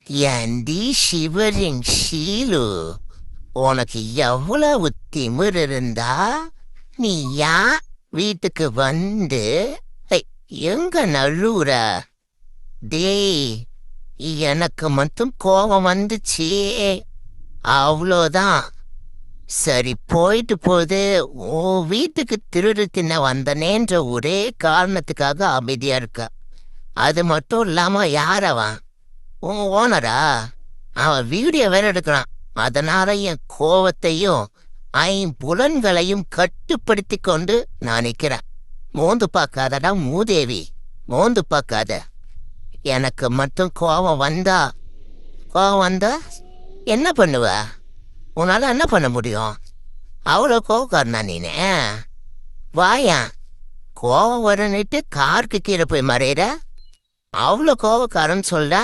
ஏண்டி ஷிவரிங் ஷீலு, உனக்கு எவ்வளவு திமிரு இருந்தா நீ வீட்டுக்கு வந்து எங்க நழுவுற? டேய், எனக்கு மட்டும் கோபம் வந்துச்சு, அவ்வளோதான். சரி, போயிட்டு போது. உன் வீட்டுக்கு திருடு தின்ன வந்தனேன்ற ஒரே காரணத்துக்காக அமைதியா இருக்க. அது மட்டும் இல்லாம யார் அவன்? உன் ஓனரா? அவன் வீடியோ வேற எடுக்கிறான். அதனால என் கோவத்தையும் ஐம்புலன்களையும் கட்டுப்படுத்தி கொண்டு நான் நிற்கிறேன். மோந்து பார்க்காதடா மூதேவி, மோந்து பார்க்காத. எனக்கு மட்டும் கோவம் வந்தா என்ன பண்ணுவ? உன்னால என்ன பண்ண முடியும்? அவ்வளோ கோவக்காரனா நீனே? வாயா, கோவம் வரன்னுட்டு காருக்கு கீழே போய் மறையிற? அவ்வளோ கோவக்காரன்னு சொல்ல